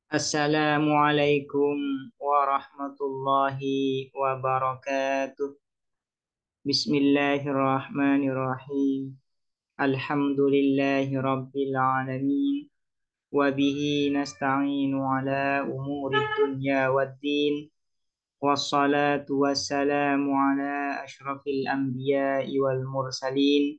Assalamualaikum warahmatullahi wabarakatuh. Bismillahirrahmanirrahim. Alhamdulillahi rabbil alamin. Wabihi nasta'inu ala umuri dunya waddin. Wassalatu wassalamu ala ashrafil anbiya'i wal mursalin.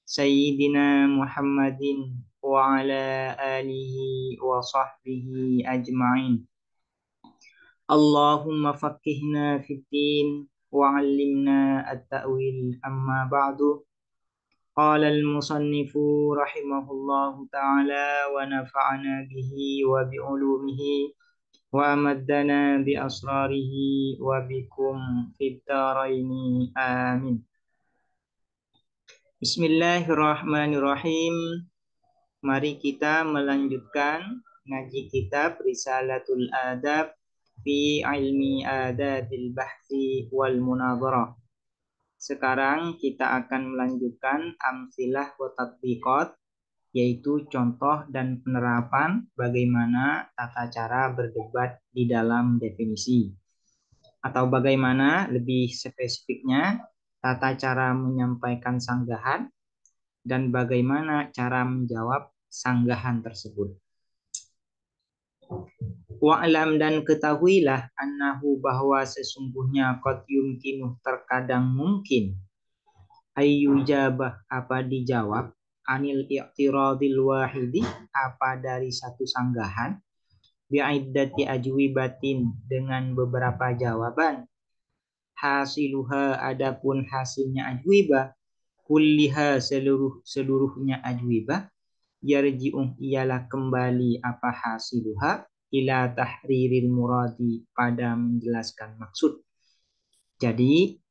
Sayyidina Muhammadin wa ala alihi wa sahbihi ajma'in. Allahumma faqqihna fid din wa 'allimna at-ta'wil amma ba'du. Qala al-musannifu rahimahullahu ta'ala wa nafa'ana bihi wa bi 'ulumihi wa amaddana bi asrarihi wa bikum fid dharaini amin. Bismillahirrahmanirrahim. Mari kita melanjutkan ngaji kitab Risalatul Adab fi ilmi adatil bahsi wal munadharah. Sekarang kita akan melanjutkan amsilah wa tatbiqat, yaitu contoh dan penerapan bagaimana tata cara berdebat di dalam definisi. Atau bagaimana lebih spesifiknya tata cara menyampaikan sanggahan dan bagaimana cara menjawab sanggahan tersebut. Wa'lam dan ketahuilah annahu bahwa sesungguhnya qad yumkinu terkadang mungkin ayyujabah apa dijawab anil i'tiradil wahidi apa dari satu sanggahan bi'iddati ajwibatin dengan beberapa jawaban hasiluha adapun hasilnya ajwibah kulliha seluruhnya ajwibah yarji'u ialah kembali apa hasiluha ila tahriril muradi pada menjelaskan maksud. Jadi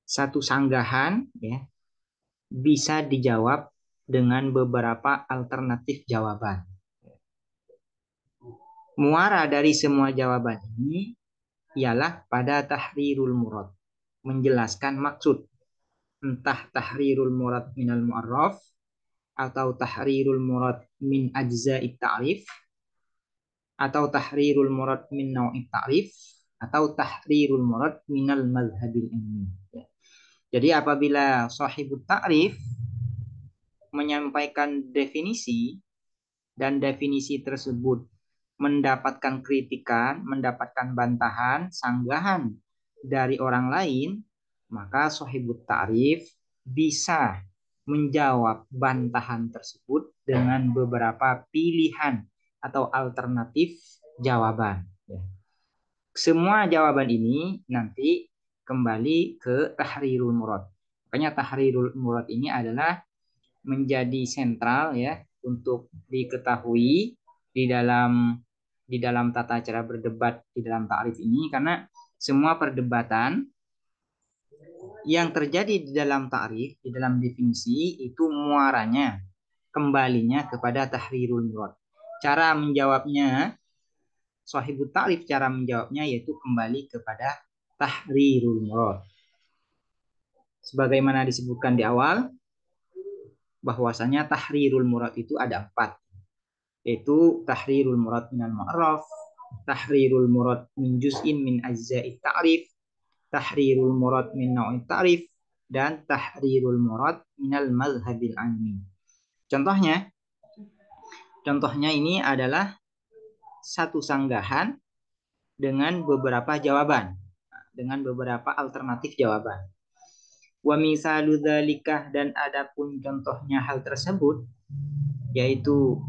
satu sanggahan ya bisa dijawab dengan beberapa alternatif jawaban. Muara dari semua jawaban ini ialah pada tahrirul murad, menjelaskan maksud. Entah tahrirul murad minal mu'arraf atau tahrirul murad min ajza'it ta'rif atau tahrirul murad min nau'it ta'rif atau tahrirul murad minal mazhabil ilmi. Jadi apabila sahibut ta'rif menyampaikan definisi dan definisi tersebut mendapatkan kritikan, mendapatkan bantahan, sanggahan dari orang lain, maka sahibut ta'rif bisa menjawab bantahan tersebut dengan beberapa pilihan atau alternatif jawaban. Semua jawaban ini nanti kembali ke tahrirul murad. Makanya tahrirul murad ini adalah menjadi sentral ya untuk diketahui di dalam tata cara berdebat di dalam ta'rif ini, karena semua perdebatan yang terjadi di dalam ta'rif, di dalam definisi itu muaranya kembalinya kepada tahrirul murad. Cara menjawabnya sahibut ta'rif, cara menjawabnya yaitu kembali kepada tahrirul murad. Sebagaimana disebutkan di awal, bahwasanya tahrirul murad itu ada 4, yaitu tahrirul murad minal mu'arraf, tahrirul murad min juz'in min ajza'it ta'rif, tahrirul murad min nau'it ta'rif, dan tahrirul murad minal mazhabil ilmi. Contohnya ini adalah satu sanggahan dengan beberapa jawaban, dengan beberapa alternatif jawaban. Wa misalu dzalikah, dan adapun contohnya hal tersebut yaitu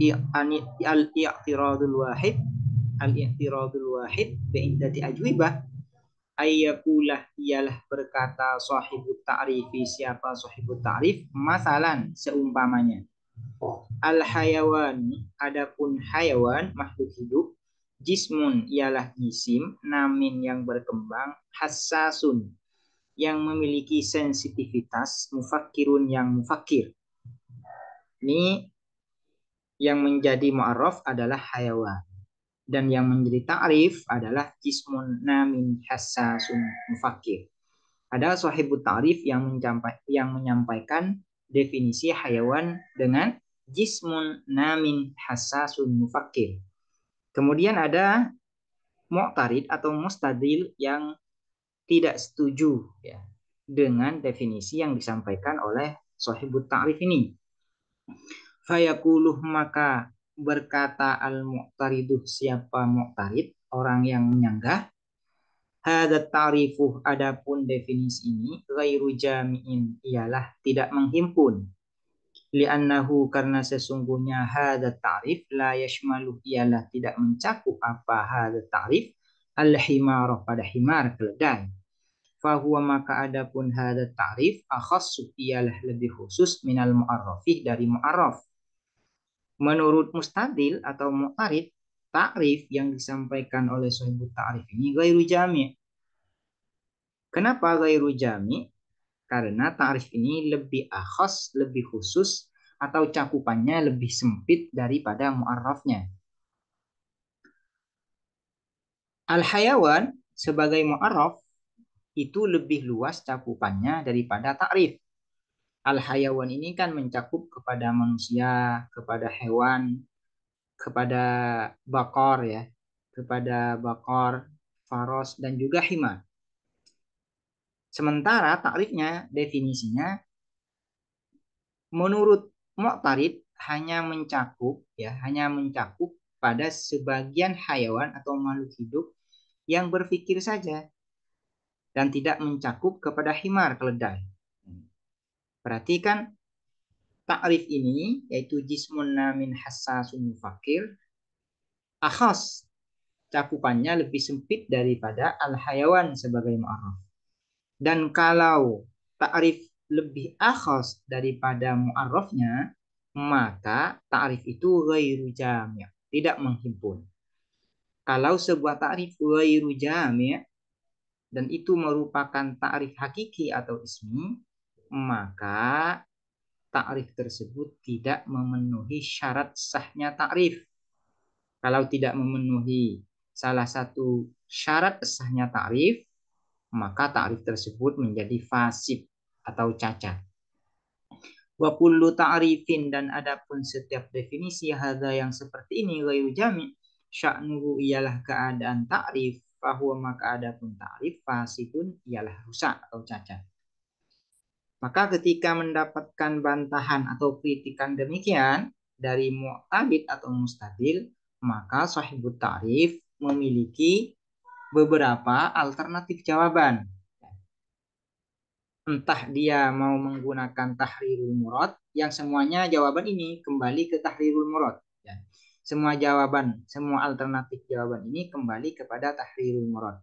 al-i'tiradul wahid bi'iddati ajwibah, ayyakulah ialah berkata sahibut ta'rifi, siapa sahibut ta'rif, masalan seumpamanya, al hayawan adapun hayawan makhluk hidup, jismun ialah jisim, namin yang berkembang, hassasun yang memiliki sensitivitas, mufakkirun yang mufakir. Ini yang menjadi mu'arraf adalah hayawan, dan yang menjadi ta'rif adalah jismun namin hassasun mufakir. Ada sahibut ta'rif yang menyampaikan definisi hayawan dengan jismun namin hassasun mufakir. Kemudian ada mu'tarid atau mustadil yang tidak setuju ya dengan definisi yang disampaikan oleh sahibut ta'rif ini. Fayaquluh, maka berkata al-mu'tariduh, siapa mu'tarid, orang yang menyanggah, hadat ta'rifuh, adapun definisi ini, ghairu jami'in, ialah tidak menghimpun. Li'annahu, karena sesungguhnya hadat ta'rif la yashmalu, ialah tidak mencakup apa hadat ta'rif al-himarah, pada himar, keledai. Fahuwa, maka adapun hadat ta'rif akhassu, ialah lebih khusus minal mu'arrafih, dari mu'arraf. Menurut mustadil atau mu'tarid, ta'rif yang disampaikan oleh sahibut ta'rif ini ghairu jami'. Kenapa ghairu jami'? Karena ta'rif ini lebih akhas, lebih khusus, atau cakupannya lebih sempit daripada mu'arrafnya. Al-hayawan sebagai mu'arraf itu lebih luas cakupannya daripada ta'rif. Al-hayawan ini kan mencakup kepada manusia, kepada hewan, kepada bakor ya, kepada bakor, faros, dan juga himar. Sementara takrifnya, definisinya menurut Mu'tarid hanya mencakup ya, hanya mencakup pada sebagian hayawan atau makhluk hidup yang berpikir saja dan tidak mencakup kepada himar, keledai. Berarti kan takrif ini yaitu jismun min hassasun fakir akhas, cakupannya lebih sempit daripada al-hayawan sebagai mu'arraf. Dan kalau ta'rif lebih akhas daripada mu'arrafnya, maka ta'rif itu ghairu jami', tidak menghimpun. Kalau sebuah ta'rif ghairu jami' dan itu merupakan ta'rif hakiki atau ismi, maka ta'rif tersebut tidak memenuhi syarat sahnya ta'rif. Kalau tidak memenuhi salah satu syarat sahnya ta'rif, maka ta'rif tersebut menjadi fasid atau cacat. Wa kullu ta'rifin, dan adapun setiap definisi hadza yang seperti ini ghairu jami', sya'nuhu ialah keadaan ta'rif, fahuwa, maka adapun ta'rif fasidun ialah rusak atau cacat. Maka ketika mendapatkan bantahan atau kritikan demikian dari mu'tabid atau mustadil, maka sahibut ta'rif memiliki beberapa alternatif jawaban. Entah dia mau menggunakan tahrirul murad, yang semuanya jawaban ini kembali ke tahrirul murad. Ya. Semua jawaban, semua alternatif jawaban ini kembali kepada tahrirul murad.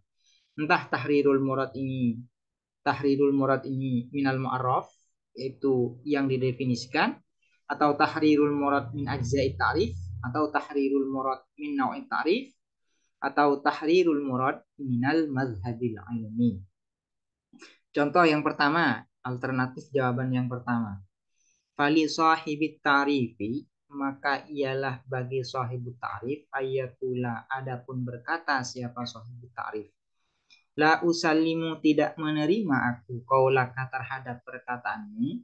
Entah tahrirul murad ini minal mu'arraf, yaitu yang didefinisikan, atau tahrirul murad min ajza'i ta'rif, atau tahrirul murad min naw'i ta'rif, atau tahrirul murad minal mazhabil ilmi. Contoh yang pertama, alternatif jawaban yang pertama. Fali sahibit ta'rifi, maka ialah bagi sahibut ta'rif, ayakula, adapun berkata siapa sahibut ta'rif. La usallimu, tidak menerima aku, qaulaka, terhadap perkataanmu.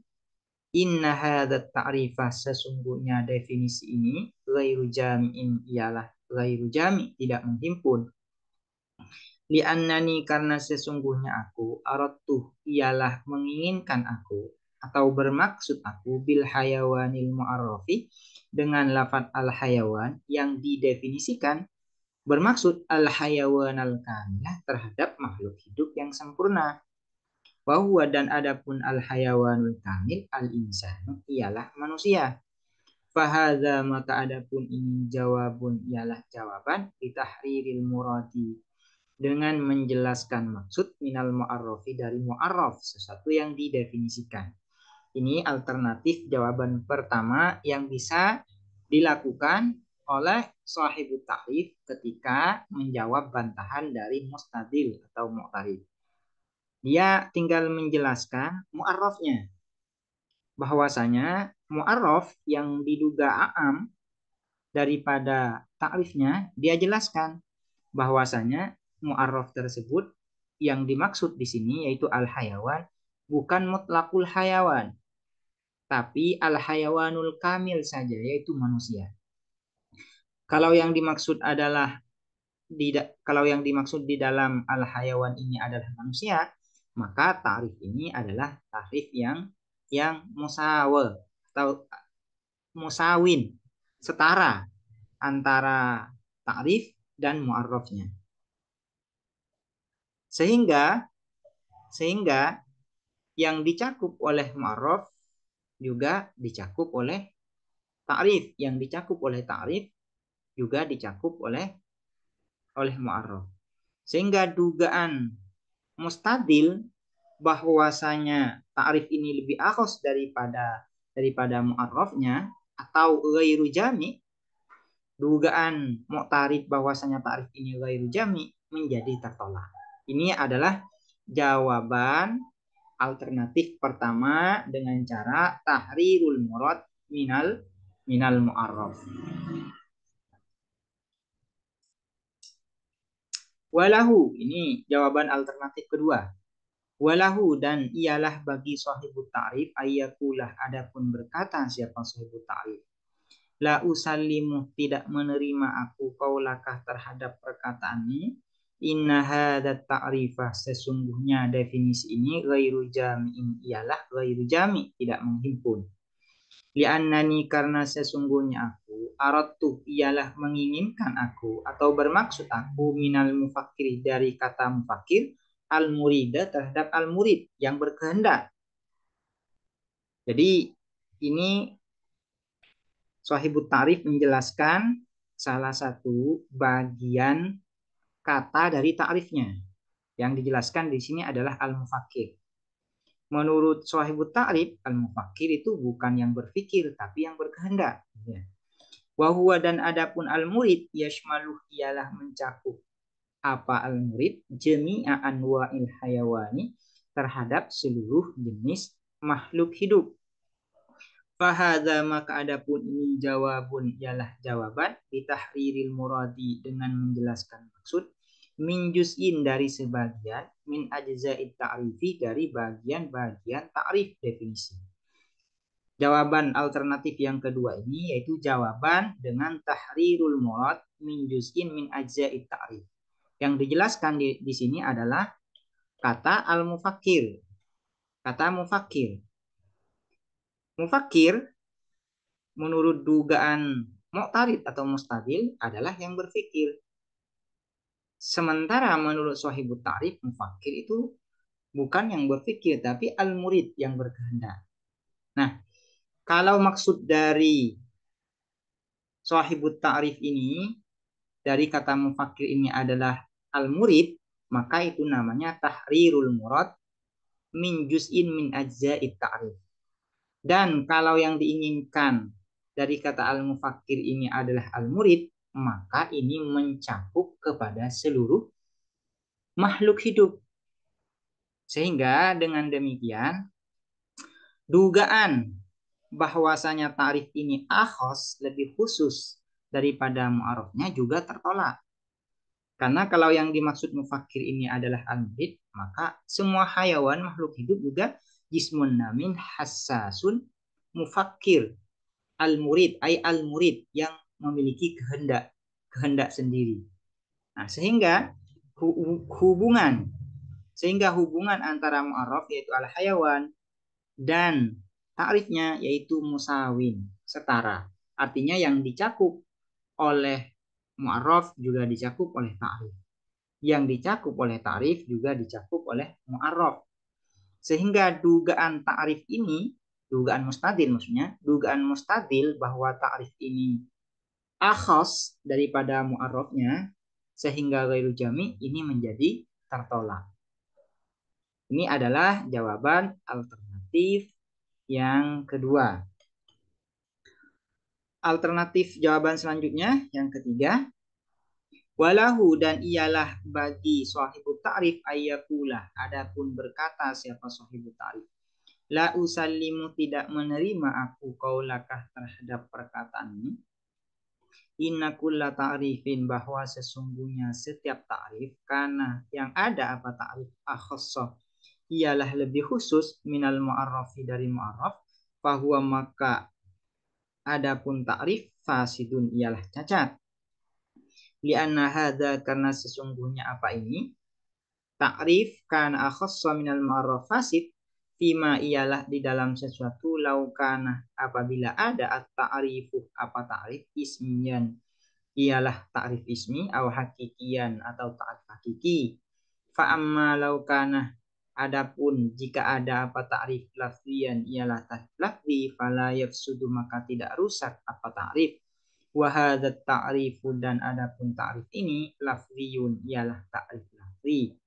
Inna hadat ta'rifah, sesungguhnya definisi ini, ghairu jami'in, ialah ghairu jami', tidak menghimpun. Li'annani, karena sesungguhnya aku, aradtu, ialah menginginkan aku, atau bermaksud aku, bil hayawanil mu'arrafi, dengan lafaz al-hayawan yang didefinisikan, bermaksud al-hayawan al-kamilah, terhadap makhluk hidup yang sempurna. Wahuwa, dan adapun al-hayawanul kamil, al-insanu, ialah manusia. Fahadha, maka adapun ini jawabun, ialah jawaban bitahriril muradi, dengan menjelaskan maksud minal mu'arrafi, dari mu'arraf, sesuatu yang didefinisikan. Ini alternatif jawaban pertama yang bisa dilakukan oleh sahibut ta'rif ketika menjawab bantahan dari mustadil atau mu'tarid. Dia tinggal menjelaskan mu'arrafnya, bahwasanya mu'arraf yang diduga a'am daripada ta'rifnya, dia jelaskan bahwasanya mu'arraf tersebut yang dimaksud di sini yaitu al-hayawan, bukan mutlakul hayawan, tapi al-hayawanul kamil saja, yaitu manusia. Kalau yang dimaksud adalah kalau yang dimaksud di dalam al-hayawan ini adalah manusia, maka ta'rif ini adalah ta'rif yang musawa atau musawin, setara antara ta'rif dan mu'arrafnya. Sehingga yang dicakup oleh mu'arraf juga dicakup oleh ta'rif, yang dicakup oleh ta'rif juga dicakup oleh mu'arraf. Sehingga dugaan mustadil bahwasanya ta'rif ini lebih akhos daripada mu'arrafnya atau ghairu jami, dugaan mu'tarif bahwasanya ta'rif ini ghairu jami menjadi tertolak. Ini adalah jawaban alternatif pertama dengan cara tahrirul murad minal mu'arraf. Walahu, ini jawaban alternatif kedua. Walahu, dan ialah bagi sahibut ta'rif ayyakulah, adapun berkata siapa sahibut ta'rif, la usallimu, tidak menerima aku kaulakah terhadap perkataanmu, inna hadat ta'rifah, sesungguhnya definisi ini ghairu jami'in, ialah ghairu jami', tidak menghimpun. Li'annani, karena sesungguhnya aku, aradtu, ialah menginginkan aku atau bermaksud aku, minal mufakir, dari kata mufakir, al-murida, terhadap al-murid, yang berkehendak. Jadi ini Shahibut Ta'rif menjelaskan salah satu bagian kata dari ta'rifnya. Yang dijelaskan di sini adalah al-mufakir. Menurut Shahibut Ta'rif, al-mufakir itu bukan yang berpikir, tapi yang berkehendak. Wahuwa, dan adapun al-murid, yashmaluh, ialah mencakup apa al-murid, jami'a anwa'il hayawani, terhadap seluruh jenis makhluk hidup. Fahadha, maka adapun ini jawabun, ialah jawaban bitahriril muradi, dengan menjelaskan maksud, min juz'in, dari sebagian, min ajza'it ta'rifi, dari bagian-bagian ta'rif definisi. Jawaban alternatif yang kedua ini yaitu jawaban dengan tahrirul murad min juz'in min ajza'it ta'rif. Yang dijelaskan di sini adalah kata al-mufakir. Kata mufakir. Mufakir menurut dugaan mu'tarid atau mustadil adalah yang berpikir. Sementara menurut Shahibut Ta'rif, mufakir itu bukan yang berpikir, tapi al-murid, yang berkehendak. Nah, kalau maksud dari Shahibut Ta'rif ini, dari kata mufakir ini adalah al-murid, maka itu namanya tahrirul murad min juz'in min ajza'it ta'rif. Dan kalau yang diinginkan dari kata al-mufakir ini adalah al-murid, maka ini mencakup kepada seluruh makhluk hidup. Sehingga dengan demikian, dugaan bahwasanya ta'rif ini akhos, lebih khusus daripada mu'arrafnya, juga tertolak. Karena kalau yang dimaksud mufakir ini adalah al-murid, maka semua hayawan makhluk hidup juga jismun namin hassasun mufakir. Al-murid, ay al-murid, yang memiliki kehendak sendiri. Nah, sehingga hubungan antara mu'arraf yaitu al-hayawan dan ta'rifnya yaitu musawin, setara. Artinya yang dicakup oleh mu'arraf juga dicakup oleh ta'rif. Yang dicakup oleh ta'rif juga dicakup oleh mu'arraf. Sehingga dugaan ta'rif ini, dugaan mustadil maksudnya, dugaan mustadil bahwa ta'rif ini akhas daripada mu'arrafnya sehingga ghairu jami, ini menjadi tertolak. Ini adalah jawaban alternatif yang kedua. Alternatif jawaban selanjutnya yang ketiga, walahu, dan ialah bagi sahibut ta'rif ayyakulah, adapun berkata siapa sahibut ta'rif, la usallimu, tidak menerima aku kaulakah terhadap perkataanmu, inna kulla ta'rifin, bahwa sesungguhnya setiap ta'rif, karena yang ada apa ta'rif akhassa, ialah lebih khusus, minal mu'arrafi, dari mu'arraf, fahuwa, maka adapun ta'rif fasidun, ialah cacat. Lianna hadza, karena sesungguhnya apa ini? Ta'rif kan akhassa minal mu'arraf fasid fima ialah di dalam sesuatu laukana apabila ada at-ta'rifu apa ta'rif ismiyan ialah ta'rif ismi atau hakikian atau ta'rif hakiki. Fa amma laukana adapun jika ada apa ta'rif lafzian ialah ta'rif lafzi fala yafsudu maka tidak rusak apa ta'rif. Wa hadzat ta'rifu dan adapun ta'rif ini lafziyun ialah ta'rif lafzi.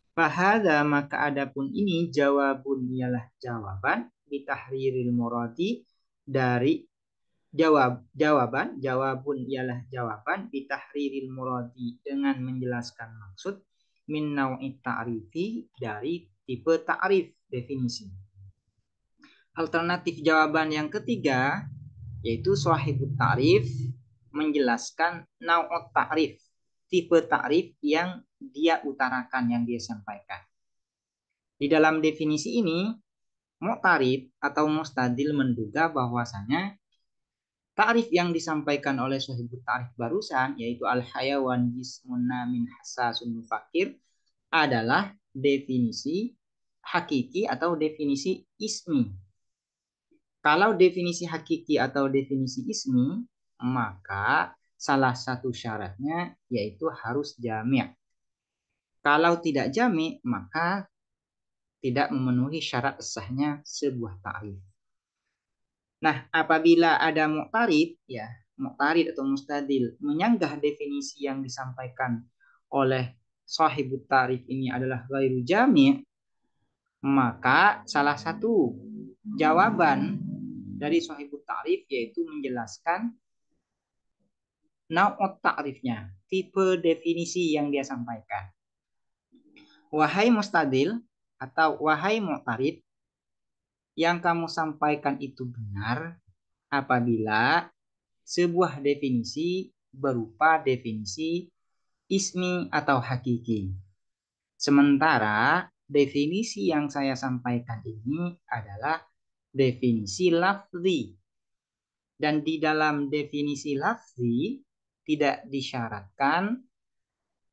Fahada maka adapun ini jawabun ialah jawaban bitahriril muradi dari jawabun ialah jawaban bitahriril muradi dengan menjelaskan maksud min nau'i ta'rifi dari tipe ta'rif definisi. Alternatif jawaban yang ketiga yaitu sahibut ta'rif menjelaskan nau'ut ta'rif, tipe ta'rif yang dia utarakan, yang dia sampaikan. Di dalam definisi ini, mu'tarid atau mustadil menduga bahwasanya ta'rif yang disampaikan oleh sahibut ta'rif barusan, yaitu al-hayawan jismun namin hassasun mufakir, adalah definisi hakiki atau definisi ismi. Kalau definisi hakiki atau definisi ismi, maka salah satu syaratnya yaitu harus jami'. Kalau tidak jami', maka tidak memenuhi syarat sahnya sebuah ta'rif. Nah, apabila ada mu'tarid, ya, mu'tarid atau mustadil menyanggah definisi yang disampaikan oleh sahibut ta'rif ini adalah ghairu jami', maka salah satu jawaban dari sahibut ta'rif yaitu menjelaskan nau'ut ta'rifnya, tipe definisi yang dia sampaikan. Wahai mustadil atau wahai mu'tarid, yang kamu sampaikan itu benar apabila sebuah definisi berupa definisi ismi atau hakiki. Sementara definisi yang saya sampaikan ini adalah definisi lafzi. Dan di dalam definisi lafzi tidak disyaratkan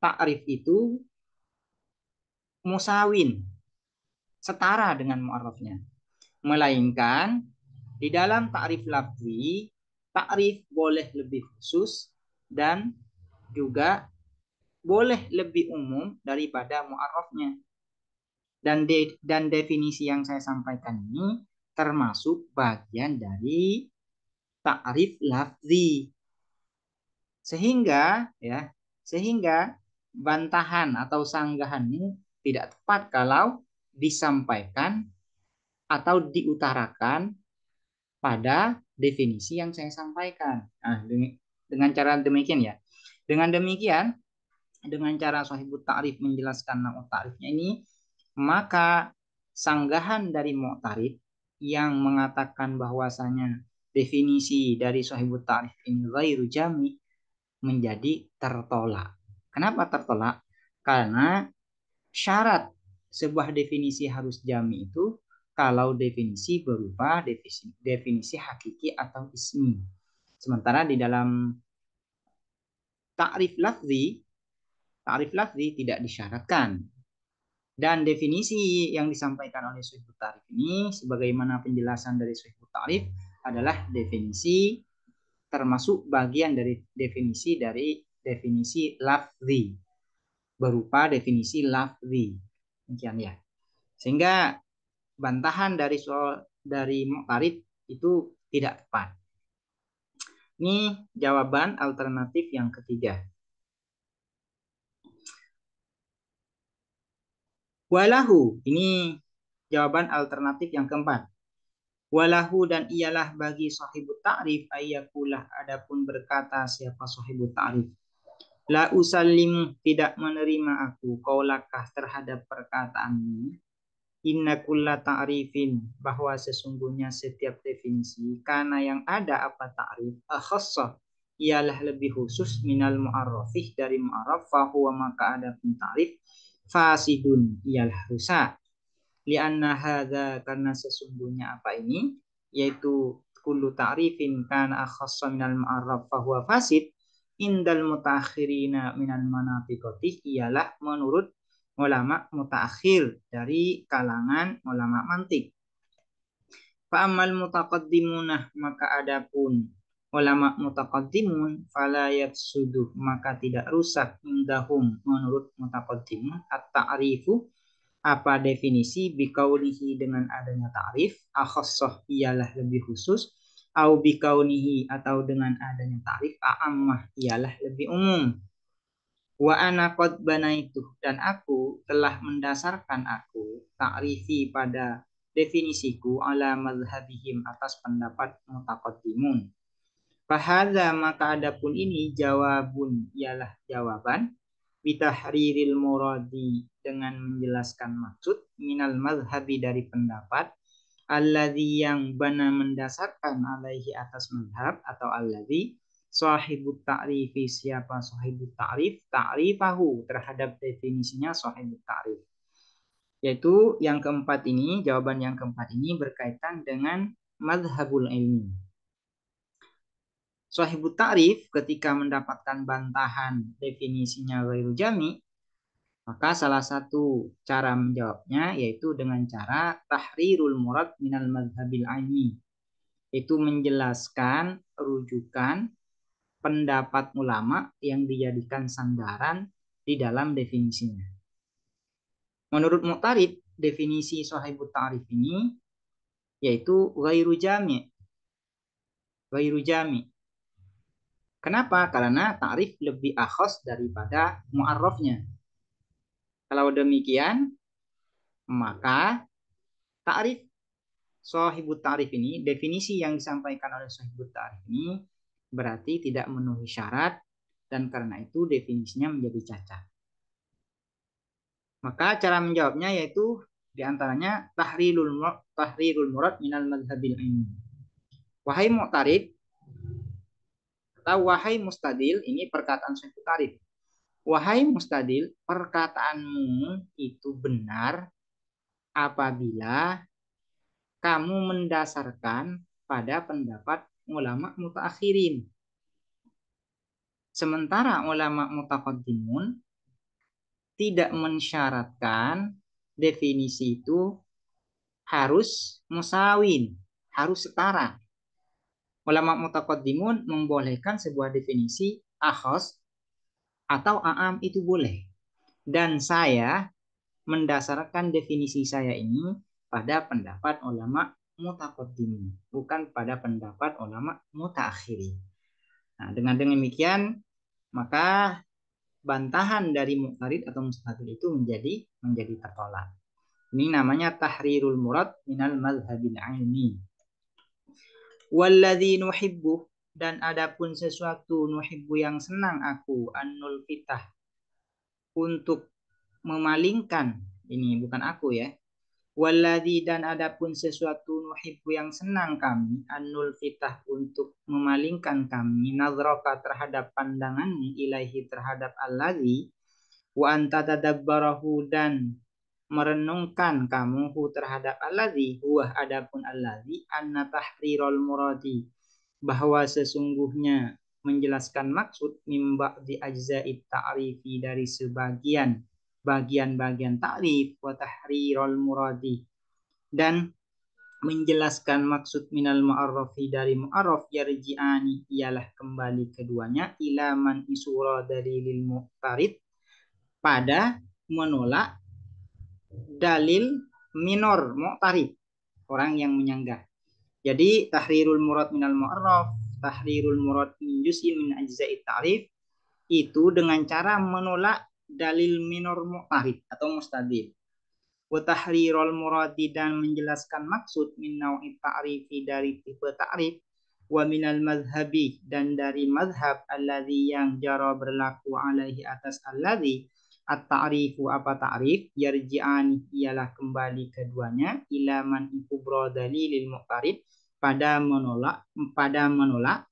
ta'rif itu musawin, setara dengan mu'arrafnya. Melainkan di dalam ta'rif lafzi, ta'rif boleh lebih khusus dan juga boleh lebih umum daripada mu'arrafnya. Dan definisi yang saya sampaikan ini termasuk bagian dari ta'rif lafzi. Sehingga bantahan atau sanggahan ini tidak tepat kalau disampaikan atau diutarakan pada definisi yang saya sampaikan. Nah, dengan cara demikian ya. Dengan demikian, dengan cara sahibut ta'rif menjelaskan nau'ut ta'rifnya ini, maka sanggahan dari mu'tarid yang mengatakan bahwasanya definisi dari sahibut ta'rif ini ghairu jami' menjadi tertolak. Kenapa tertolak? Karena syarat sebuah definisi harus jami itu kalau definisi berupa definisi hakiki atau ismi. Sementara di dalam ta'rif lafzi tidak disyaratkan. Dan definisi yang disampaikan oleh Sahibut Ta'rif ini sebagaimana penjelasan dari Sahibut Ta'rif adalah definisi termasuk bagian dari definisi lafzi berupa definisi lafzi. Demikian ya. Sehingga bantahan dari mu'tarid itu tidak tepat. Ini jawaban alternatif yang ketiga. Walahu, ini jawaban alternatif yang keempat. Walahu dan ialah bagi sahibut ta'rif ayyakulah adapun berkata siapa sahibut ta'rif. La usallimu tidak menerima aku qaulakah terhadap perkataanmu. Inna kulla ta'rifin bahwa sesungguhnya setiap definisi karena yang ada apa ta'rif akhassa ialah lebih khusus minal mu'arrafih dari mu'arraf fahuwa maka ada pun ta'rif fasidun ialah rusak lianna hadza karena sesungguhnya apa ini yaitu kullu ta'rifin kana akhassa minal mu'arraf fahuwa fasid indal mutaakhirina minal manatiqati ialah menurut ulama mutaakhir dari kalangan ulama mantik. Fa'amal mutaqaddimuna maka adapun ulama mutaqaddimun fala yafsudu maka tidak rusak indahum menurut mutaqaddimun at-ta'rifu apa definisi bikaunihi dengan adanya ta'rif akhassah ialah lebih khusus au bikaunihi atau dengan adanya ta'rif a'ammah ialah lebih umum. Wa ana qad banaitu dan aku telah mendasarkan aku ta'rifi pada definisiku ala mazhabihim atas pendapat mutaqaddimun. Fahadza maka adapun ini jawabun ialah jawaban bitahriril muradi dengan menjelaskan maksud minal mazhabi dari pendapat alladzi yang bana mendasarkan alaihi atas mazhab atau alladzi sahibut ta'rifi siapa sahibut ta'rif ta'rifahu terhadap definisinya sahibut ta'rif. Yaitu yang keempat ini, jawaban yang keempat ini berkaitan dengan mazhabul ilmi. Sahibut ta'rif ketika mendapatkan bantahan definisinya ghairu jami, maka salah satu cara menjawabnya yaitu dengan cara tahrirul murad minal mazhabil ilmi. Itu menjelaskan rujukan pendapat ulama yang dijadikan sandaran di dalam definisinya. Menurut Mu'tarid, definisi sahibut ta'rif ini yaitu ghairu jami'. Ghairu jami'. Kenapa? Karena ta'rif lebih akhas daripada mu'arrafnya. Kalau demikian, maka ta'rif sahibut ta'rif ini, definisi yang disampaikan oleh sahibut ta'rif ini berarti tidak memenuhi syarat dan karena itu definisinya menjadi cacat. Maka cara menjawabnya yaitu diantaranya tahrirul murad minal madhabil ilmi. Wahai mu'tarid atau wahai mustadil, ini perkataan sahibut ta'rif. Wahai mustadil, perkataanmu itu benar apabila kamu mendasarkan pada pendapat ulama mutaakhirin. Sementara ulama mutaqaddimun tidak mensyaratkan definisi itu harus musawin, harus setara. Ulama mutaqaddimun membolehkan sebuah definisi akhas atau a'am itu boleh. Dan saya mendasarkan definisi saya ini pada pendapat ulama mutaqaddimin, bukan pada pendapat ulama mutaakhirin. Nah, dengan demikian maka bantahan dari mu'tarid atau mustadil itu menjadi tertolak. Ini namanya tahrirul murad minal mazhabil ilmi. Walladzi nuhibbu dan adapun sesuatu nuhibbu yang senang aku annul fitah untuk memalingkan, ini bukan aku ya. Walladzi dan adapun sesuatu nuhibbu yang senang kami annul fitah untuk memalingkan kami nazraka terhadap pandanganmu ilaihi terhadap alladzi wa anta tadabbarahu dan merenungkan kamu terhadap alladzi huwa adapun alladzi anna tahrirul muradi bahwa sesungguhnya menjelaskan maksud mimba di ajza'it ta'rifi dari sebagian bagian-bagian ta'rif wa tahrirul muradi dan menjelaskan maksud minal mu'arrafi dari mu'arraf yarji'ani ialah kembali keduanya ila man isura dalilil mu'tarid pada menolak dalil minor mu'tarid orang yang menyanggah. Jadi tahrirul murad minal mu'arraf, tahrirul murad min juz'in min ajza'it ta'rif itu dengan cara menolak dalil minor mu'tarid atau mustadil. Wa tahrirul muradi dan menjelaskan maksud min nau'i ta'rifi dari tipe ta'rif wa minal mazhabi dan dari mazhab alladzi yang jara berlaku alaihi atas alladzi at-ta'rifu apa ta'rif yarji'an ialah kembali keduanya ila man kubra dalilil mu'tarid pada menolak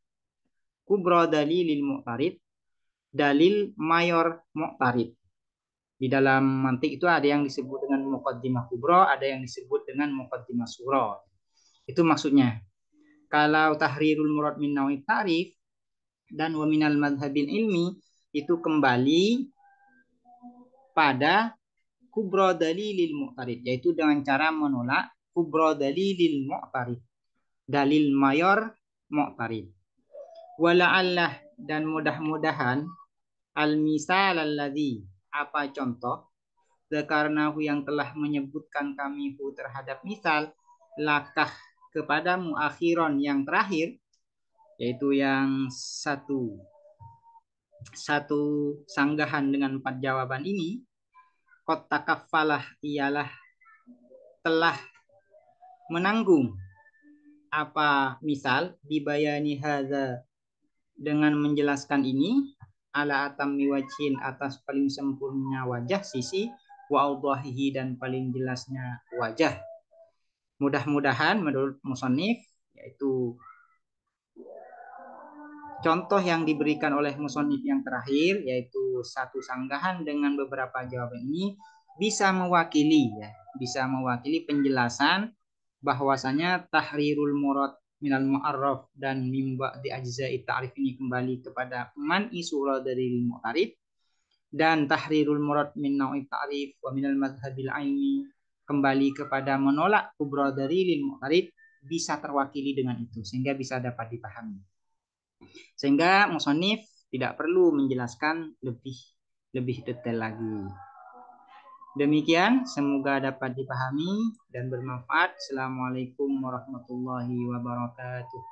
kubra dalilil mu'tarid dalil mayor mu'tarid. Di dalam mantik itu ada yang disebut dengan muqaddimah kubra, ada yang disebut dengan muqaddimah sughra. Itu maksudnya. Kalau tahrirul murad min nawi ta'rif Dan wa minal madhabil ilmi itu kembali pada kubra dalilil mu'tarid, yaitu dengan cara menolak kubra dalilil mu'tarid, dalil mayor mu'tarid. Wala'allah, dan mudah-mudahan al-misal alladzi, apa contoh, dzakarnahu yang telah menyebutkan kami hu terhadap misal, lakah kepadamu akhiron yang terakhir, yaitu yang satu sanggahan dengan 4 jawaban ini, qad takaffalah, ialah telah menanggung apa misal dibayani hadza, dengan menjelaskan ini, ala atammi wajhin, atas paling sempurna wajah sisi, wa awdahihi, dan paling jelasnya wajah. Mudah-mudahan menurut musannif, yaitu contoh yang diberikan oleh musannif yang terakhir, yaitu satu sanggahan dengan beberapa jawaban ini, bisa mewakili penjelasan bahwasanya tahrirul murad minal mu'arraf dan mimba di ajza'i ta'rif ini kembali kepada man'i surah dari mu'tarid, dan tahrirul murad min nau'i ta'rif wa minal madhabil aini kembali kepada menolak kubra dari lil mu'tarid, bisa terwakili dengan itu sehingga bisa dapat dipahami, sehingga musannif tidak perlu menjelaskan lebih detail lagi. Demikian, semoga dapat dipahami dan bermanfaat. Assalamualaikum warahmatullahi wabarakatuh.